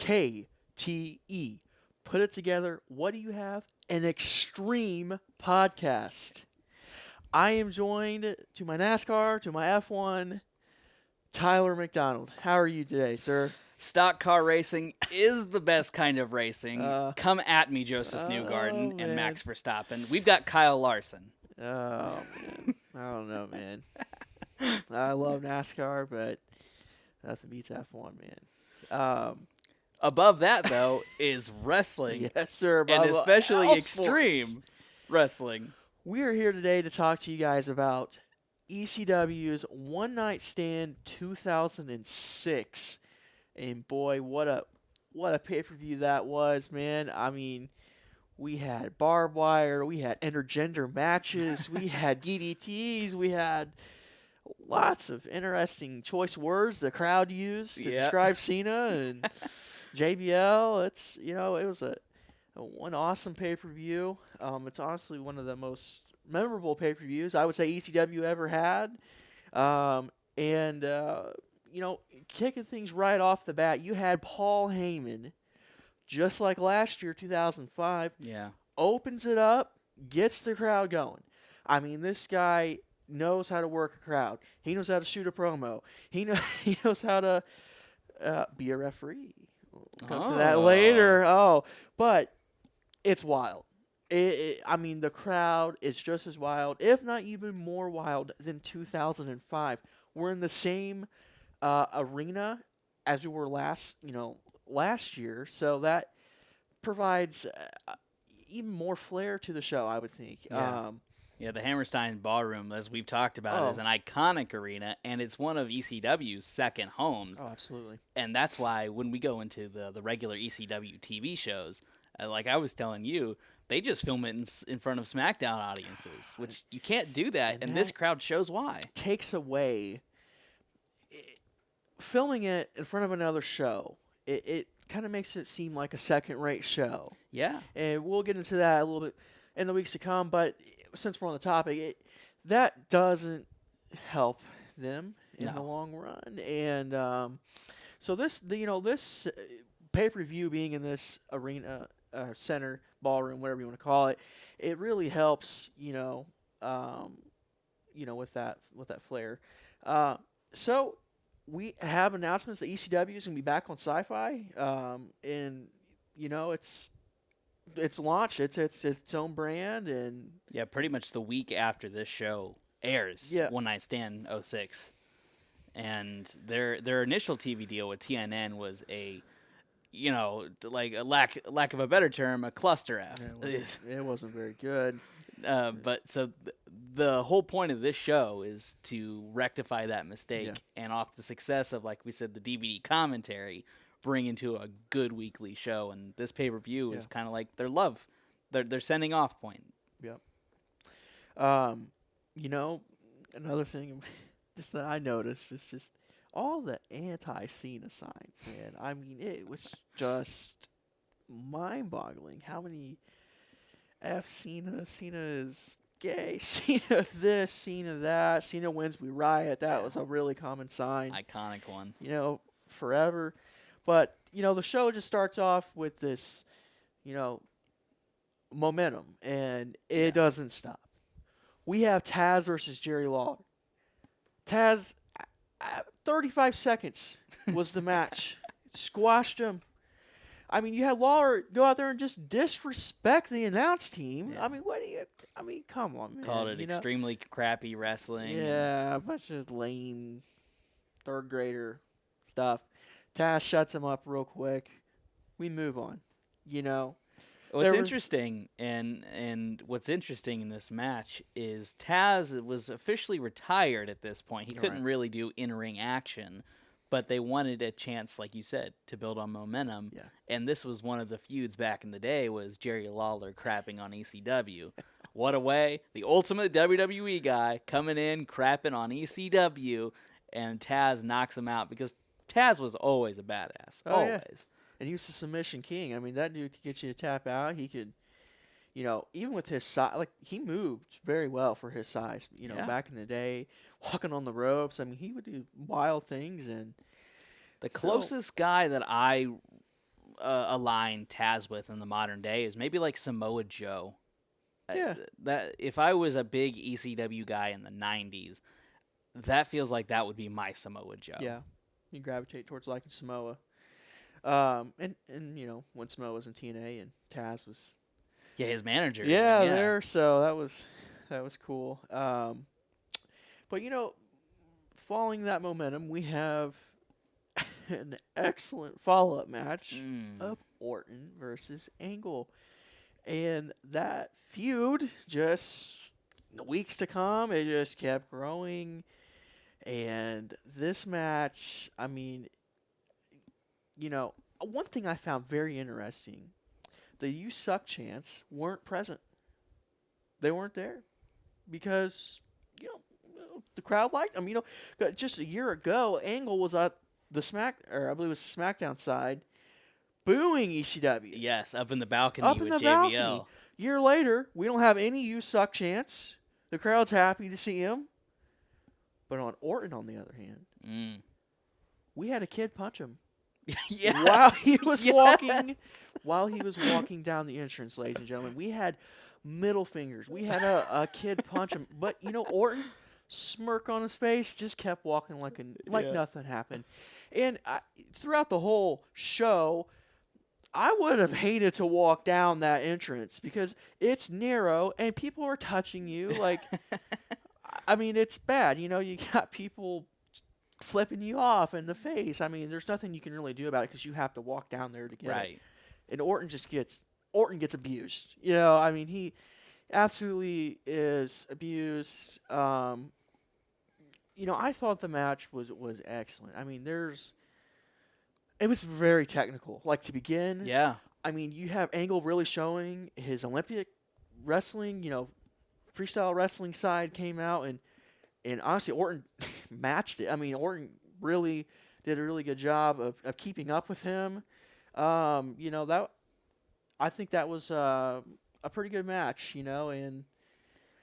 K.T.E. Put it together. What do you have? An extreme podcast. I am joined to my NASCAR, to my F1, Tyler McDonald. How are you today, sir? Stock car racing is the best kind of racing. Come at me, Joseph Newgarden and man. Max Verstappen. We've got Kyle Larson. Oh, man. I don't know, man. I love NASCAR, but nothing beats F1, man. Above that, though, is wrestling. Yes, sir. And especially all extreme sports. wrestling. We are here today to talk to you guys about ECW's One Night Stand 2006. And boy, what a pay-per-view that was, man. I mean, we had barbed wire, we had intergender matches, we had DDTs, we had lots of interesting choice words the crowd used to describe Cena and JBL. It was one awesome pay-per-view. It's honestly one of the most memorable pay-per-views I would say ECW ever had. Kicking things right off the bat, you had Paul Heyman, just like last year, 2005. Yeah. Opens it up, gets the crowd going. I mean, this guy knows how to work a crowd. He knows how to shoot a promo. He knows how to be a referee. We'll come to that later. But it's wild. The crowd is just as wild, if not even more wild than 2005. We're in the same arena as we were last year, so that provides even more flair to the show, I would think. The Hammerstein Ballroom, as we've talked about, is an iconic arena, and it's one of ECW's second homes. Oh, absolutely. And that's why when we go into the regular ECW TV shows, like I was telling you, they just film it in front of SmackDown audiences, which you can't do that, and this crowd shows why. Takes away filming it in front of another show. It kind of makes it seem like a second-rate show. Yeah. And we'll get into that a little bit in the weeks to come, but since we're on the topic, that doesn't help them in the long run. And so this pay-per-view being in this arena, center, ballroom, whatever you want to call it, it really helps, with that flair. So we have announcements that ECW is going to be back on Sci-Fi, and it's launched. It's its own brand, and pretty much the week after this show airs, One Night Stand 06, and their initial TV deal with TNN was a lack of a better term, a cluster F. It wasn't very good. But so the whole point of this show is to rectify that mistake, and off the success of, like we said, the DVD commentary, bring into a good weekly show. And this pay-per-view is kind of like their sending off point. Yep. Another thing just that I noticed is just all the anti-Cena signs, man. I mean, it was just mind-boggling how many Cena is gay, Cena this, Cena that, Cena wins, we riot. That was a really common sign. Iconic one. Forever. But, the show just starts off with this, momentum, and it doesn't stop. We have Taz versus Jerry Lawler. Taz, 35 seconds was the match. Squashed him. I mean, you had Lawler go out there and just disrespect the announce team. Yeah. Come on, man. Called it extremely crappy wrestling. Yeah, a bunch of lame third grader stuff. Taz shuts him up real quick. We move on. What's interesting what's interesting in this match is Taz was officially retired at this point. He couldn't really do in-ring action, but they wanted a chance, like you said, to build on momentum. Yeah. And this was one of the feuds back in the day, was Jerry Lawler crapping on ECW. What a way. The ultimate WWE guy coming in, crapping on ECW, and Taz knocks him out because Taz was always a badass. Always. Yeah. And he was the submission king. I mean, that dude could get you to tap out. He could, even with his size, he moved very well for his size. Back in the day, walking on the ropes. I mean, he would do wild things. And the closest guy that I align Taz with in the modern day is maybe like Samoa Joe. Yeah. That if I was a big ECW guy in the 90s, that feels like that would be my Samoa Joe. Yeah. You gravitate towards liking Samoa. And when Samoa was in TNA and Taz was his manager. there, so that was cool. But following that momentum, we have an excellent follow-up match of Orton versus Angle. And that feud, just the weeks to come, it just kept growing. And this match, I mean, one thing I found very interesting, the "You Suck" chants weren't present. They weren't there because, the crowd liked them. Just a year ago, Angle was at the I believe it was the SmackDown side, booing ECW. Yes, up in the balcony Up in with the JBL. balcony. Year later, we don't have any "You Suck" chants. The crowd's happy to see him. But on Orton, on the other hand, we had a kid punch him. Yes. While he was walking down the entrance, ladies and gentlemen. We had middle fingers. We had a kid punch him. But, Orton, smirk on his face, just kept walking like nothing happened. And throughout the whole show, I would have hated to walk down that entrance because it's narrow and people are touching you. Like, I mean, it's bad. You got people flipping you off in the face. I mean, there's nothing you can really do about it because you have to walk down there to get it. And Orton gets abused. I mean, he absolutely is abused. I thought the match was excellent. I mean, it was very technical. Like, to begin, I mean, you have Angle really showing his Olympic wrestling, freestyle wrestling side came out, and honestly, Orton matched it. I mean, Orton really did a really good job of keeping up with him. That I think that was a pretty good match, and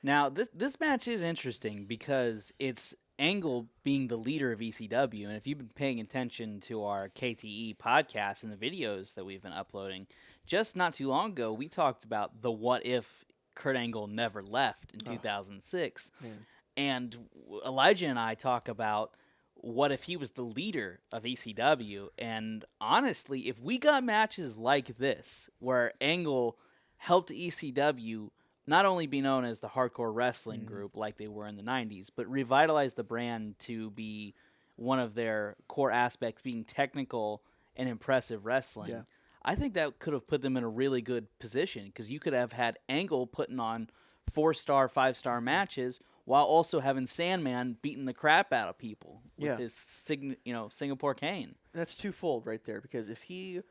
now this match is interesting because it's Angle being the leader of ECW, and if you've been paying attention to our K.T.E podcast and the videos that we've been uploading, just not too long ago, we talked about the what if Kurt Angle never left in 2006. Man. And Elijah and I talk about what if he was the leader of ECW. And honestly, if we got matches like this, where Angle helped ECW not only be known as the hardcore wrestling group like they were in the 90s, but revitalize the brand to be one of their core aspects being technical and impressive wrestling. Yeah. I think that could have put them in a really good position because you could have had Angle putting on 4-star, 5-star matches while also having Sandman beating the crap out of people with his Singapore cane. That's twofold right there because if he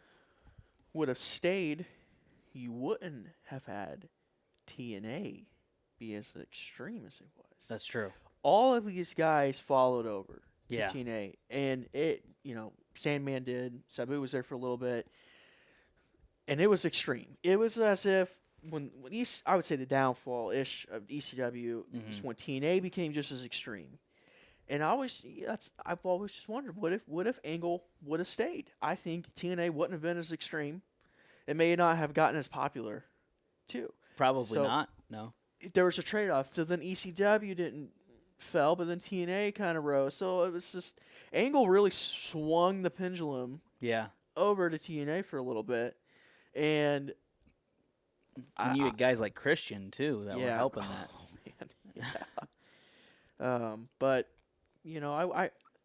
would have stayed, you wouldn't have had TNA be as extreme as it was. That's true. All of these guys followed over to Yeah. TNA, and it, Sandman did. Sabu was there for a little bit, and it was extreme. It was as if I would say the downfall ish of ECW is when TNA became just as extreme. And I've always just wondered what if Angle would have stayed. I think TNA wouldn't have been as extreme. It may not have gotten as popular, too. Probably not. No. There was a trade-off. So then ECW fell, but then TNA kind of rose. So it was just Angle really swung the pendulum over to TNA for a little bit. And you had guys like Christian, too, that were helping that. Man. Yeah. But,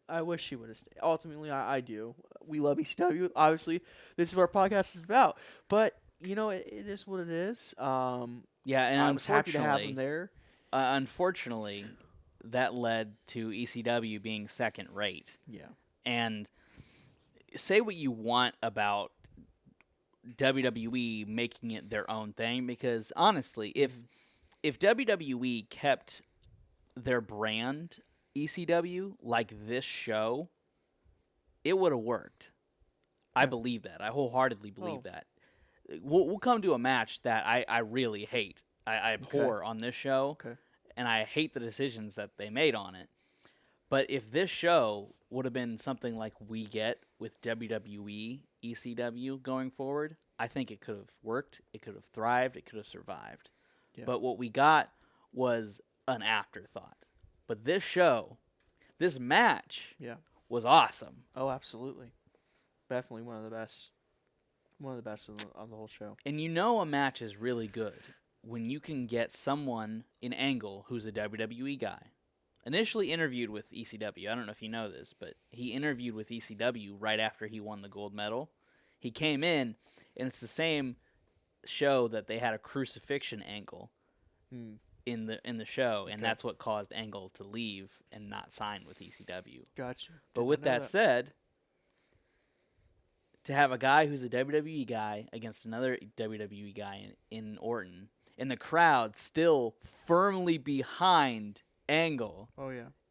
I wish he would have stayed. Ultimately, I do. We love ECW. Obviously, this is what our podcast is about. But, it is what it is. And I was happy to have him there. Unfortunately, that led to ECW being second rate. Yeah. And say what you want about WWE making it their own thing, because honestly, if WWE kept their brand ECW like this show, it would have worked. I believe that. I wholeheartedly believe that. We'll come to a match that I really hate. I abhor on this show, and I hate the decisions that they made on it. But if this show would have been something like we get with WWE ECW going forward, I think it could have worked, it could have thrived, it could have survived. Yeah. But what we got was an afterthought. But this match was awesome. Oh, absolutely. Definitely one of the best. One of the best on the whole show. And you know a match is really good when you can get someone in Angle who's a WWE guy. Initially interviewed with ECW. I don't know if you know this, but he interviewed with ECW right after he won the gold medal. He came in, and it's the same show that they had a crucifixion angle in the show, and that's what caused Angle to leave and not sign with ECW. Gotcha. But with that said, to have a guy who's a WWE guy against another WWE guy in Orton, and the crowd still firmly behind Angle,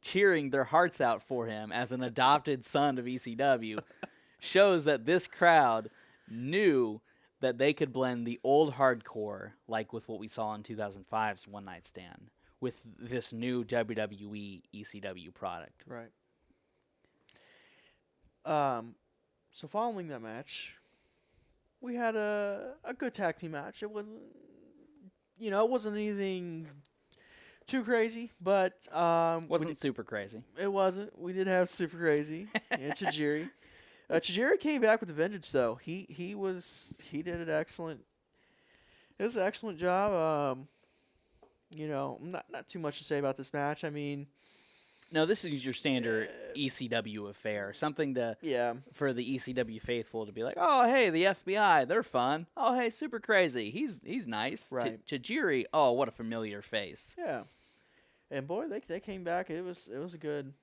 cheering their hearts out for him as an adopted son of ECW, shows that this crowd knew that they could blend the old hardcore, like with what we saw in 2005's One Night Stand, with this new WWE ECW product. Right. So following that match, we had a good tag team match. It wasn't anything too crazy, but wasn't super crazy. It wasn't. We did have super crazy and Tajiri. Tajiri came back with a vengeance, though. He did an excellent. It was an excellent job. Not too much to say about this match. I mean, no, this is your standard ECW affair. Something for the ECW faithful to be like, oh, hey, the FBI, they're fun. Oh, hey, super crazy. He's nice. Right. Tajiri, oh, what a familiar face. Yeah. And boy, they came back. That was a good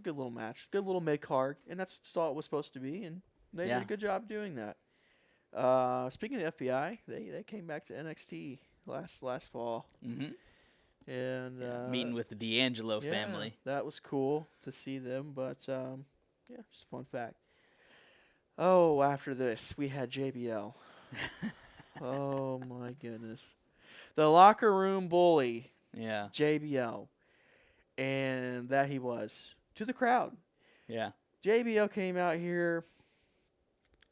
little match. Good little mid card, and that's all it was supposed to be, and they did a good job doing that. Speaking of the FBI, they came back to NXT last fall. Mm-hmm. And meeting with the D'Angelo family. That was cool to see them, but just a fun fact. Oh, after this, we had JBL. Oh, my goodness. The locker room bully. Yeah. JBL. And that he was. To the crowd. Yeah. JBL came out here,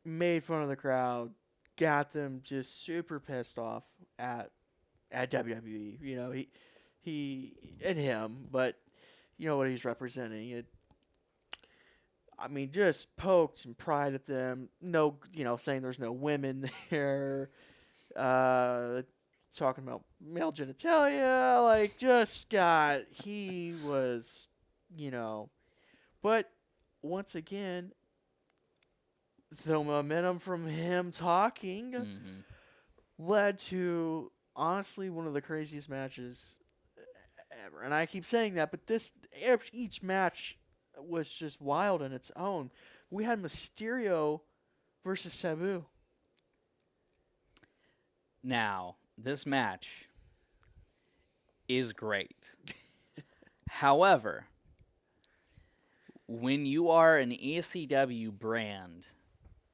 made fun of the crowd, got them just super pissed off at WWE. You know, he and him, but you know what he's representing. Just poked and pried at them. No, saying there's no women there. Talking about male genitalia. He was, But once again, the momentum from him talking led to, honestly, one of the craziest matches ever. And I keep saying that, but each match was just wild in its own. We had Mysterio versus Sabu. Now, this match is great. However, when you are an ECW brand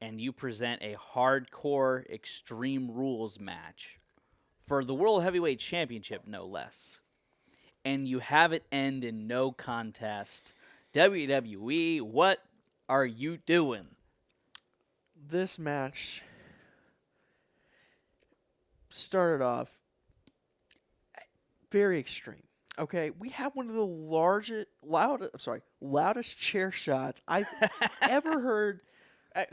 and you present a hardcore Extreme Rules match for the World Heavyweight Championship, no less, and you have it end in no contest, WWE, what are you doing? This match started off very extreme. Okay, we had one of the loudest chair shots I've ever heard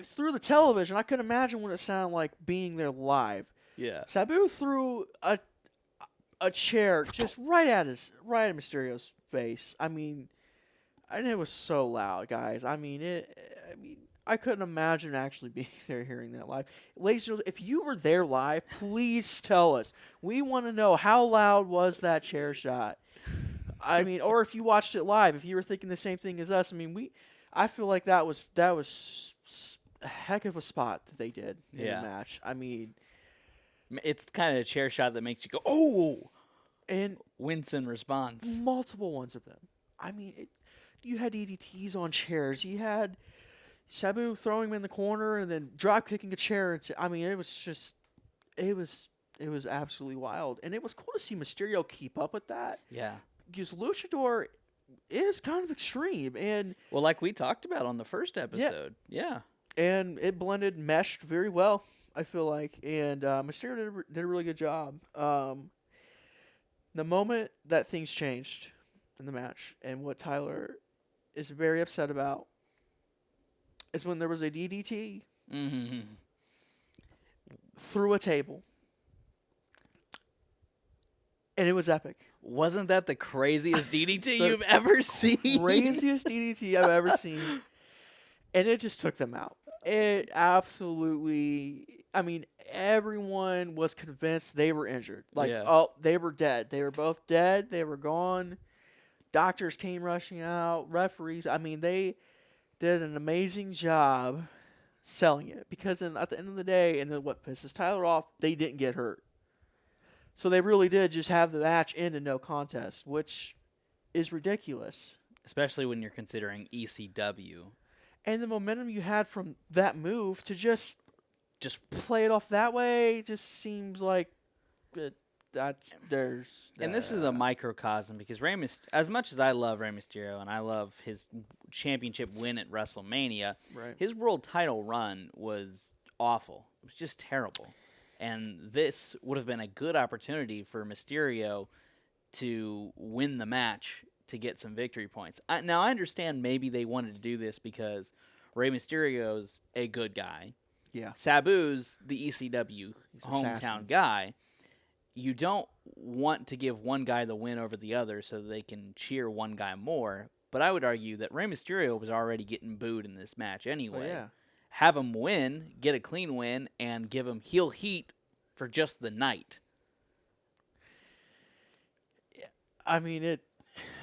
through the television. I couldn't imagine what it sounded like being there live. Yeah. Sabu threw a chair just right at Mysterio's face. And it was so loud, guys. I couldn't imagine actually being there hearing that live. Ladies and gentlemen, if you were there live, please tell us. We want to know, how loud was that chair shot? Or if you watched it live, if you were thinking the same thing as us. I feel like that was a heck of a spot that they did in the match. It's kind of a chair shot that makes you go, oh, and wince in response. Multiple ones of them. You had EDTs on chairs. You had Sabu throwing him in the corner and then drop kicking a chair. It was absolutely wild, and it was cool to see Mysterio keep up with that. Yeah, because Luchador is kind of extreme, and like we talked about on the first episode. Yeah. and it meshed very well, I feel like. And Mysterio did a really good job. The moment that things changed in the match, and what Tyler is very upset about, is when there was a DDT through a table. And it was epic. Wasn't that the craziest DDT you've ever seen? Craziest DDT I've ever seen. And it just took them out. It absolutely... I mean, everyone was convinced they were injured. Like, oh, they were dead. They were both dead. They were gone. Doctors came rushing out. Referees. I mean, they did an amazing job selling it. Because at the end of the day, and then what pisses Tyler off, they didn't get hurt. So they really did just have the match end in no contest, which is ridiculous. Especially when you're considering ECW. And the momentum you had from that move to just play it off that way just seems like there's... And this is a microcosm because as much as I love Rey Mysterio and I love his championship win at WrestleMania, his world title run was awful. It was just terrible. And this would have been a good opportunity for Mysterio to win the match to get some victory points. Now, I understand maybe they wanted to do this because Rey Mysterio's a good guy. Yeah. Sabu's the ECW hometown guy. You don't want to give one guy the win over the other so they can cheer one guy more. But I would argue that Rey Mysterio was already getting booed in this match anyway. Oh, yeah. Have him win, get a clean win, and give him heel heat for just the night. I mean, it...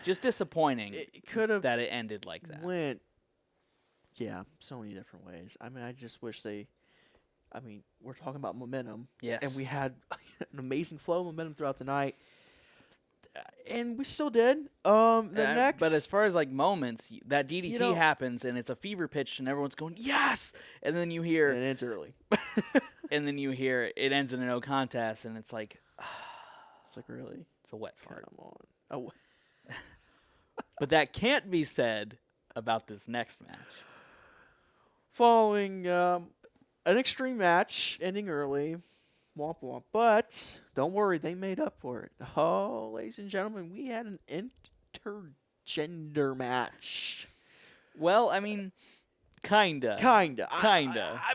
Just disappointing it could have that it ended like that. Went, so many different ways. I mean, I just wish they... I mean, we're talking about momentum. Yes. And we had an amazing flow of momentum throughout the night. And we still did. Next, but as far as like moments, that DDT happens and it's a fever pitch and everyone's going yes, and then you hear and it ends early, and then you hear it ends in a no contest, and it's like really, it's a wet fart. Come on. Oh. But that can't be said about this next match. Following an extreme match ending early. Womp womp. But don't worry, they made up for it. Oh, ladies and gentlemen, we had an intergender match. Well, I mean, kinda. I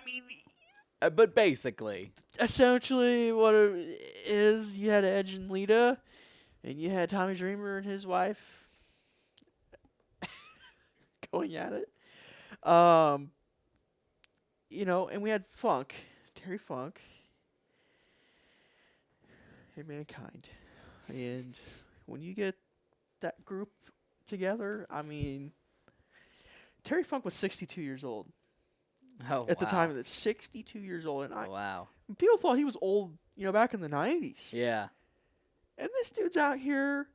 mean, but basically, essentially, what it is, you had Edge and Lita, and you had Tommy Dreamer and his wife going at it. And we had Terry Funk. Mankind. And when you get that group together, I mean, Terry Funk was 62 years old. At the time of this, 62 years old. And people thought he was old, back in the 90s. Yeah. And this dude's out here.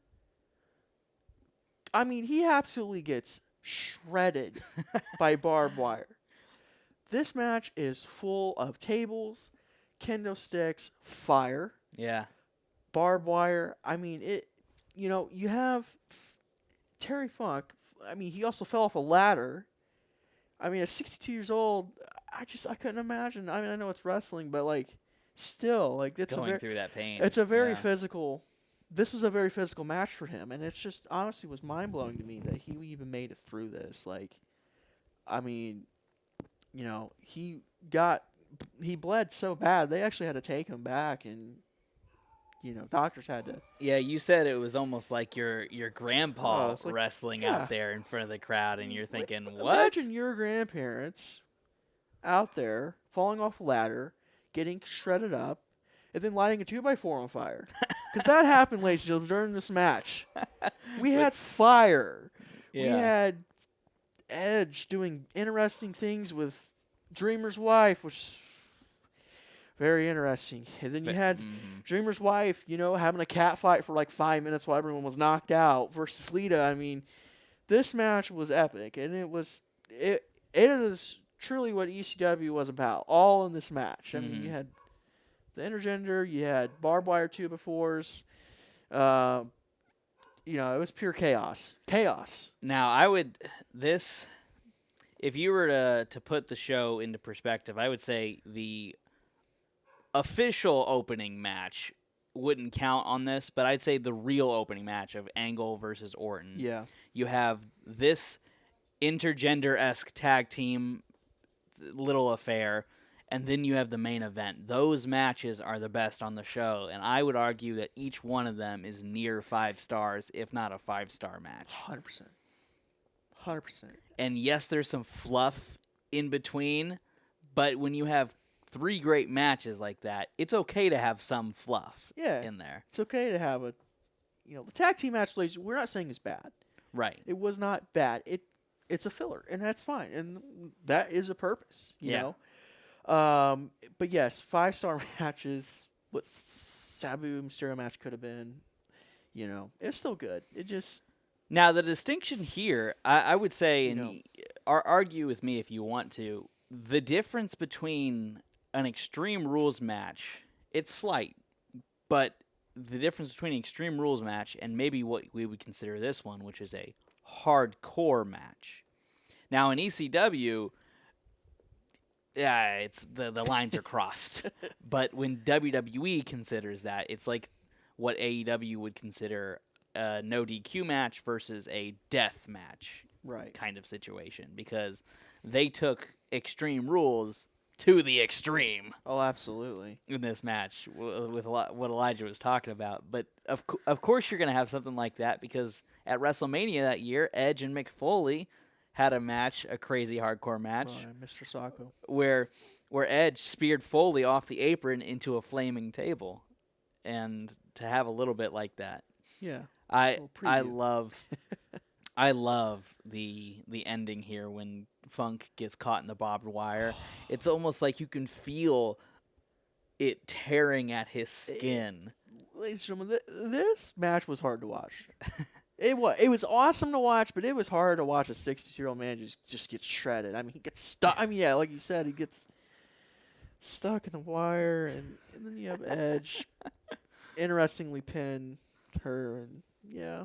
I mean, he absolutely gets shredded by barbed wire. This match is full of tables, kendo sticks, fire. Yeah. Barbed wire. I mean, you have Terry Funk. I mean, he also fell off a ladder. I mean, at 62 years old, I couldn't imagine. I mean, I know it's wrestling, but still, it's going through that pain. It's a very physical. This was a very physical match for him, and it's just honestly was mind blowing to me that he even made it through this. I mean, he bled so bad they actually had to take him back and. Doctors had to. Yeah, you said it was almost like your grandpa wrestling out there in front of the crowd, and you're thinking, what? Imagine your grandparents out there falling off a ladder, getting shredded up, and then lighting a 2x4 on fire. Because that happened, ladies and gentlemen, during this match. We had fire. Yeah. We had Edge doing interesting things with Dreamer's wife, which... very interesting. And then you had Dreamer's wife, having a cat fight for 5 minutes while everyone was knocked out versus Lita. I mean, this match was epic, and it is truly what ECW was about, all in this match. I mean, you had the intergender, you had barbed wire 2x4s. It was pure chaos. Chaos. Now, if if you were to put the show into perspective, I would say the official opening match wouldn't count on this, but I'd say the real opening match of Angle versus Orton. Yeah. You have this intergender-esque tag team little affair, and then you have the main event. Those matches are the best on the show, and I would argue that each one of them is near 5 stars, if not a 5-star match. 100%. 100%. And yes, there's some fluff in between, but when you have 3 great matches like that, it's okay to have some fluff in there. It's okay to have the tag team match, we're not saying is bad. Right. It was not bad. It's a filler, and that's fine, and that is a purpose, you know. But yes, 5-star matches, what Sabu Mysterio match could have been, it's still good. It just... Now, the distinction here, I would say, and argue with me if you want to, the difference between an Extreme Rules match, it's slight, but the difference between an Extreme Rules match and maybe what we would consider this one, which is a hardcore match. Now, in ECW, it's the lines are crossed. But when WWE considers that, it's like what AEW would consider a no DQ match versus a death match kind of situation, because they took Extreme Rules to the extreme. Oh, absolutely. In this match with what Elijah was talking about. But of course you're going to have something like that, because at WrestleMania that year, Edge and Mick Foley had a match, a crazy hardcore match, Mr. Sacco, where Edge speared Foley off the apron into a flaming table. And to have a little bit like that. Yeah. I love the ending here when Funk gets caught in the barbed wire. It's almost like you can feel it tearing at his skin. Ladies and gentlemen, this match was hard to watch. It was awesome to watch, but it was hard to watch a 62-year-old man just get shredded. I mean, he gets stuck. I mean, yeah, like you said, he gets stuck in the wire, and then you have Edge interestingly pin her, and yeah,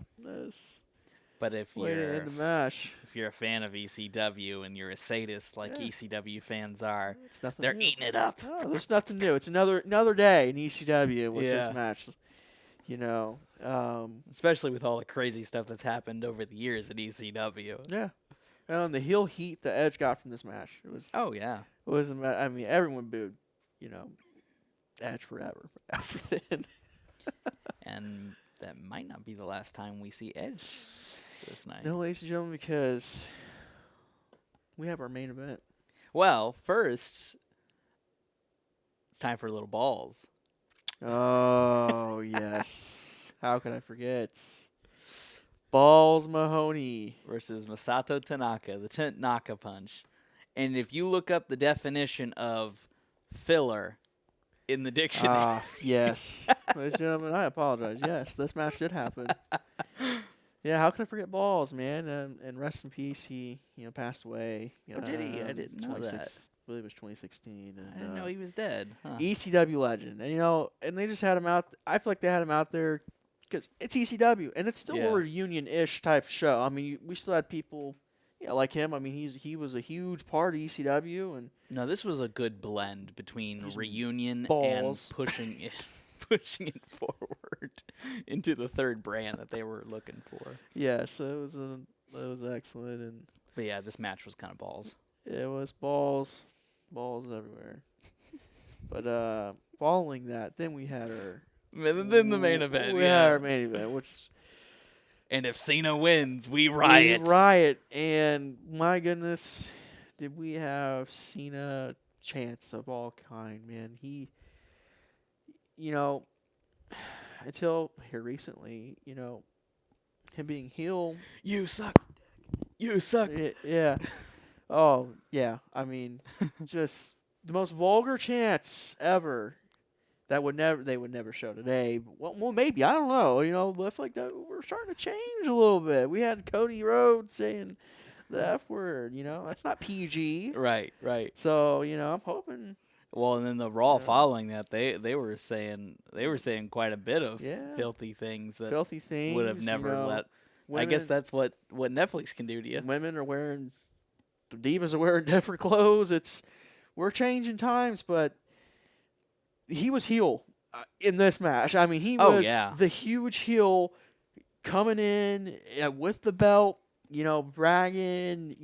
but if way to end the match. If you're a fan of ECW and you're a sadist like ECW fans are, they're new. Eating it up. Oh, there's nothing new. It's another day in ECW with this match. Especially with all the crazy stuff that's happened over the years at ECW. Yeah. And the heel heat the Edge got from this match. It was. Oh yeah. It wasn't. I mean, everyone booed. Edge forever after then. And that might not be the last time we see Edge this night. No, ladies and gentlemen, because we have our main event. Well, first, it's time for a little balls. Oh, yes. How could I forget? Balls Mahoney versus Masato Tanaka, the Tanaka Punch. And if you look up the definition of filler in the dictionary. Yes. Ladies and gentlemen, I apologize. Yes, this match did happen. Yeah, how can I forget Balls, man? And rest in peace, he passed away. Oh, did he? I didn't know that. I believe it was 2016. And, I didn't know he was dead. Huh. ECW legend. And, and they just had him out. I feel like they had him out there because it's ECW. And it's still a reunion-ish type show. I mean, we still had people like him. I mean, he was a huge part of ECW. And no, this was a good blend between reunion balls. And pushing it forward into the third brand that they were looking for. Yes, it was excellent. But yeah, this match was kind of balls. It was balls everywhere. But following that, then we had our then the main event. We had our main event, which. And if Cena wins, we riot. We riot, and my goodness, did we have Cena chants of all kind, man. He, until here recently, him being heel. You suck. You suck. Yeah. Oh, yeah. I mean, just the most vulgar chants ever. They would never show today. Well, maybe, I don't know. But I feel like we're starting to change a little bit. We had Cody Rhodes saying the F word. That's not PG. Right. So I'm hoping. Well, and then the Raw following that, they were saying quite a bit of filthy things that would have never let. Women, I guess that's what Netflix can do to you. Women are wearing the Divas are wearing different clothes. We're changing times, but he was heel in this match. I mean, he was the huge heel coming in with the belt, bragging,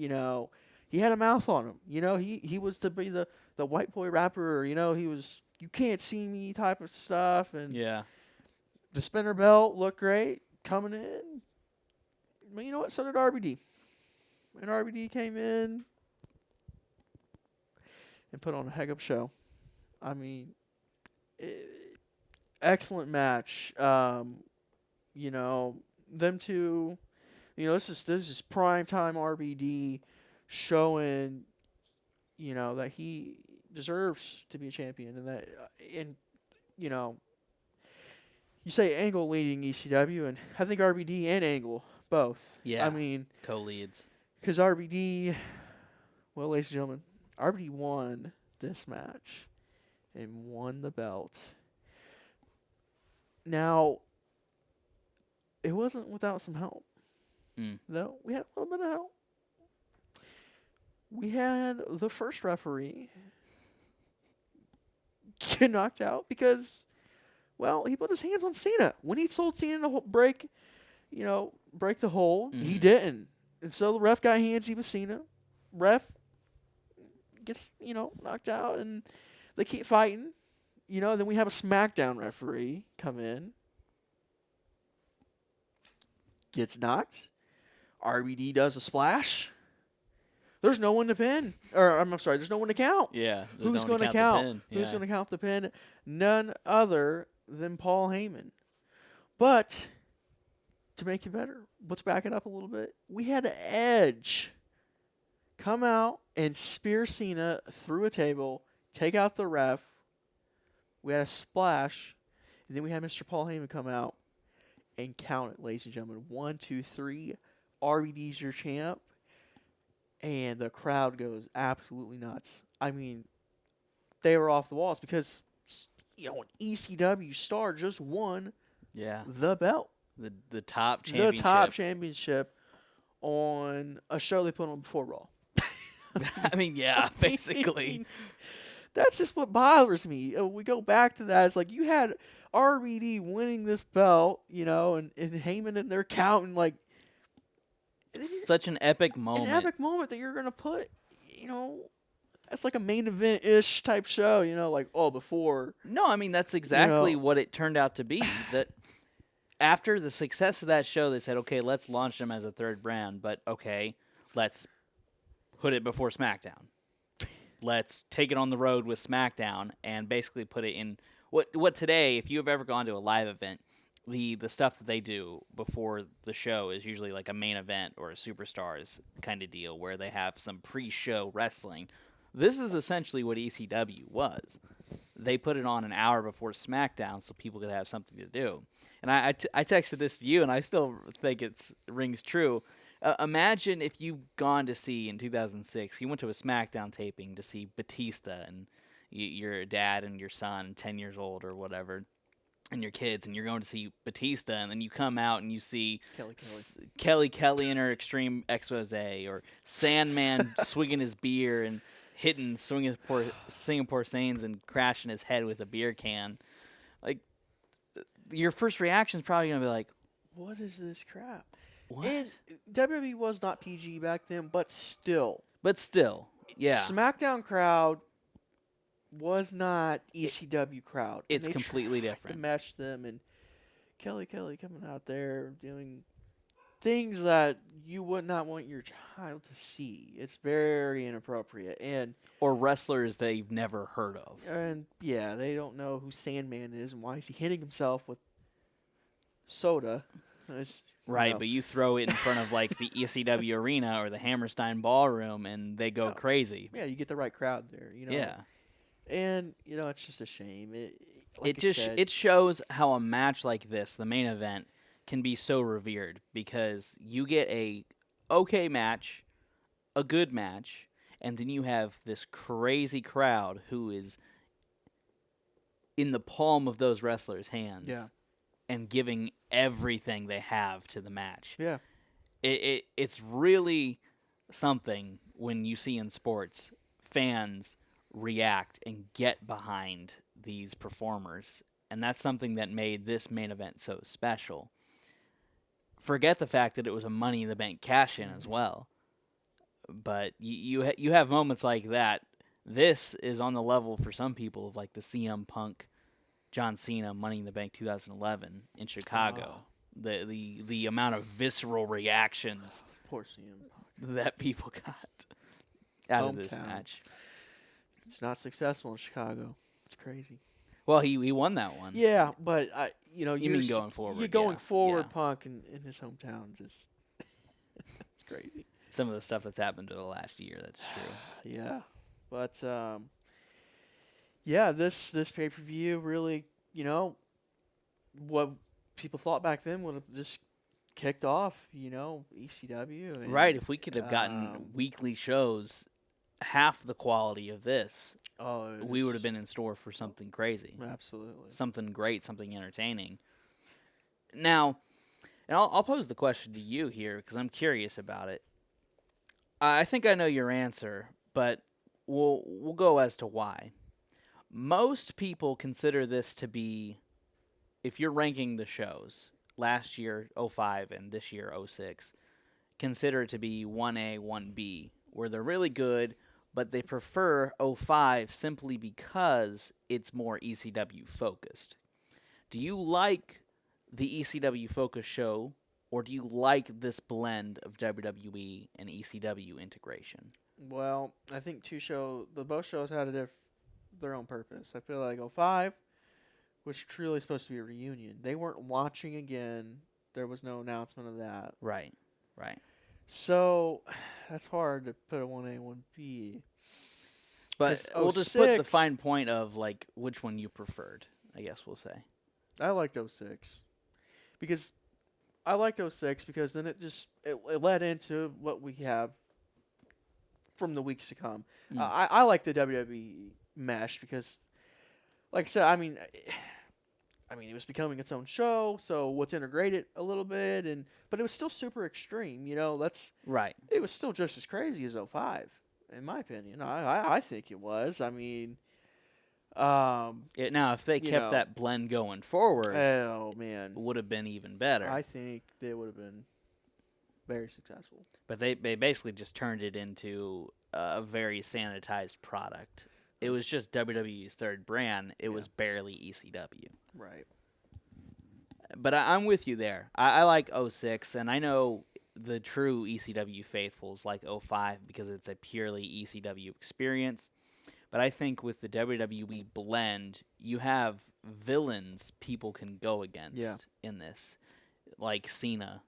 he had a mouth on him. He was to be the white boy rapper, he was you can't see me type of stuff. And the spinner belt looked great coming in. But you know what? So did RBD. And RBD came in and put on a heck of a show. I mean, excellent match. Them two, this is prime time RBD showing, that he deserves to be a champion, and you say Angle leading ECW, and I think RBD and Angle both. Yeah. I mean, co-leads. Because RBD, well, ladies and gentlemen, RBD won this match and won the belt. Now, it wasn't without some help. Though we had a little bit of help. We had the first referee get knocked out because, well, he put his hands on Cena. When he told Cena to break the hold, he didn't. And so the ref got handsy with Cena. Ref gets, knocked out, and they keep fighting. Then we have a SmackDown referee come in. Gets knocked. RBD does a splash. There's no one to pin. Or, I'm sorry, there's no one to count. Yeah. Who's going to count? Who's going to count the pin? None other than Paul Heyman. But to make it better, let's back it up a little bit. We had Edge come out and spear Cena through a table, take out the ref. We had a splash, and then we had Mr. Paul Heyman come out and count it, ladies and gentlemen. 1, 2, 3. RVD's your champ. And the crowd goes absolutely nuts. I mean, they were off the walls because, an ECW star just won the belt. The top championship. The top championship on a show they put on before Raw. I mean, yeah, basically. That's just what bothers me. We go back to that. It's like you had RVD winning this belt, and Heyman in there counting like. Such an epic moment. An epic moment that you're going to put, that's like a main event-ish type show, before. No, I mean, that's exactly what it turned out to be. That after the success of that show, they said, okay, let's launch them as a third brand, but okay, let's put it before SmackDown. Let's take it on the road with SmackDown and basically put it in what today, if you've ever gone to a live event, the stuff that they do before the show is usually like a main event or a Superstars kind of deal where they have some pre-show wrestling. This is essentially what ECW was. They put it on an hour before SmackDown so people could have something to do. And I texted this to you, and I still think it rings true. Imagine if you've gone to see in 2006, you went to a SmackDown taping to see Batista and your dad and your son, 10 years old or whatever, and your kids, and you're going to see Batista, and then you come out and you see Kelly in her extreme expose, or Sandman swinging his beer and hitting Singapore Saints and crashing his head with a beer can. Like, your first reaction is probably going to be like, what is this crap? What? And WWE was not PG back then, but still. Yeah. SmackDown crowd was not ECW crowd. It's completely different. To mesh them, and Kelly coming out there doing things that you would not want your child to see. It's very inappropriate, or wrestlers they've never heard of. And yeah, they don't know who Sandman is and why is he hitting himself with soda. Right, but you throw it in front of like the ECW arena or the Hammerstein Ballroom, and they go crazy. Yeah, you get the right crowd there. Yeah. And, it's just a shame. It shows how a match like this, the main event, can be so revered because you get a okay match, a good match, and then you have this crazy crowd who is in the palm of those wrestlers' hands and giving everything they have to the match. Yeah. It's really something when you see in sports fans react and get behind these performers, and that's something that made this main event so special. Forget the fact that it was a Money in the Bank cash-in as well, but you have moments like that. This is on the level for some people of like the CM Punk, John Cena Money in the Bank 2011 in Chicago. The amount of visceral reactions Poor CM Punk. that people got out of this match. It's not successful in Chicago. It's crazy. Well, he won that one. Yeah, but you mean going forward? You're going forward, yeah. Punk in his hometown. Just it's crazy. Some of the stuff that's happened in the last year. That's true. Yeah, but yeah, this pay-per-view really, what people thought back then would have just kicked off, ECW. And, right. If we could have gotten weekly shows, half the quality of this. We would have been in store for something crazy. Absolutely. Something great, something entertaining. Now, and I'll pose the question to you here because I'm curious about it. I think I know your answer, but we'll go as to why. Most people consider this to be, if you're ranking the shows, last year 05 and this year 06, consider it to be 1A, 1B, where they're really good, but they prefer 05 simply because it's more ECW focused. Do you like the ECW focused show, or do you like this blend of WWE and ECW integration? Well, I think both shows had their own purpose. I feel like 05 was truly supposed to be a reunion. They weren't launching again. There was no announcement of that. Right. So that's hard to put a 1A, 1B. But we'll just put the fine point of like which one you preferred, I guess we'll say. I liked 06. Because then it led into what we have from the weeks to come. I like the WWE mesh because, like I said, I mean, it was becoming its own show, so let's integrate it a little bit, but it was still super extreme. That's right. It was still just as crazy as 05, in my opinion. I think it was. I mean, now if they kept that blend going forward, oh man, it would have been even better. I think they would have been very successful. But they basically just turned it into a very sanitized product. It was just WWE's third brand. It was barely ECW. Right. But I'm with you there. I like 06, and I know the true ECW faithfuls like 05 because it's a purely ECW experience. But I think with the WWE blend, you have villains people can go against in this, like Cena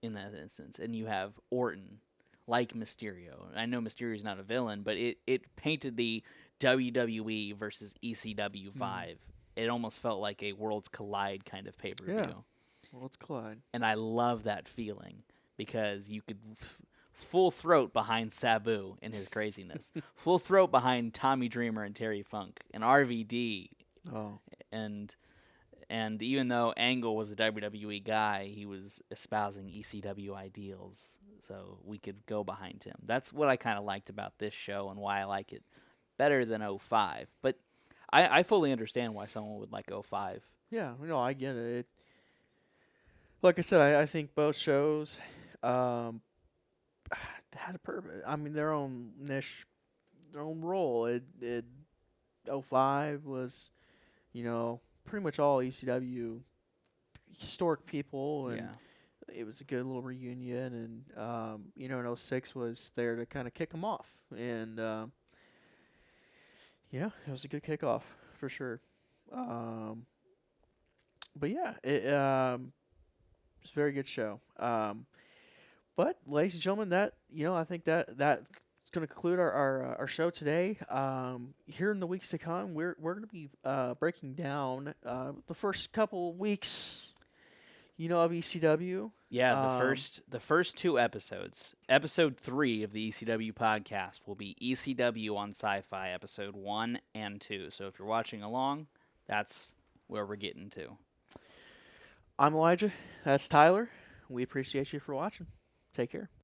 in that instance. And you have Orton, like Mysterio. I know Mysterio's not a villain, but it painted the WWE versus ECW vibe. It almost felt like a Worlds Collide kind of pay-per-view. Yeah, Worlds Collide. And I love that feeling because you could full throat behind Sabu and his craziness. Full throat behind Tommy Dreamer and Terry Funk and RVD. Oh. And even though Angle was a WWE guy, he was espousing ECW ideals. So we could go behind him. That's what I kind of liked about this show and why I like it better than 05. But I fully understand why someone would like 05. Yeah, I get it. Like I said, I think both shows had a purpose. I mean, their own niche, their own role. 05 was, pretty much all ECW historic people, and it was a good little reunion. And and 06 was there to kind of kick them off, and it was a good kickoff for sure. But yeah, it's a very good show. But ladies and gentlemen, that I think that's going to conclude our show today. Here in the weeks to come, we're going to be breaking down the first couple weeks, of ECW. Yeah, the first two episodes. Episode 3 of the ECW podcast will be ECW on Sci-Fi, episode 1 and 2. So if you're watching along, that's where we're getting to. I'm Elijah. That's Tyler. We appreciate you for watching. Take care.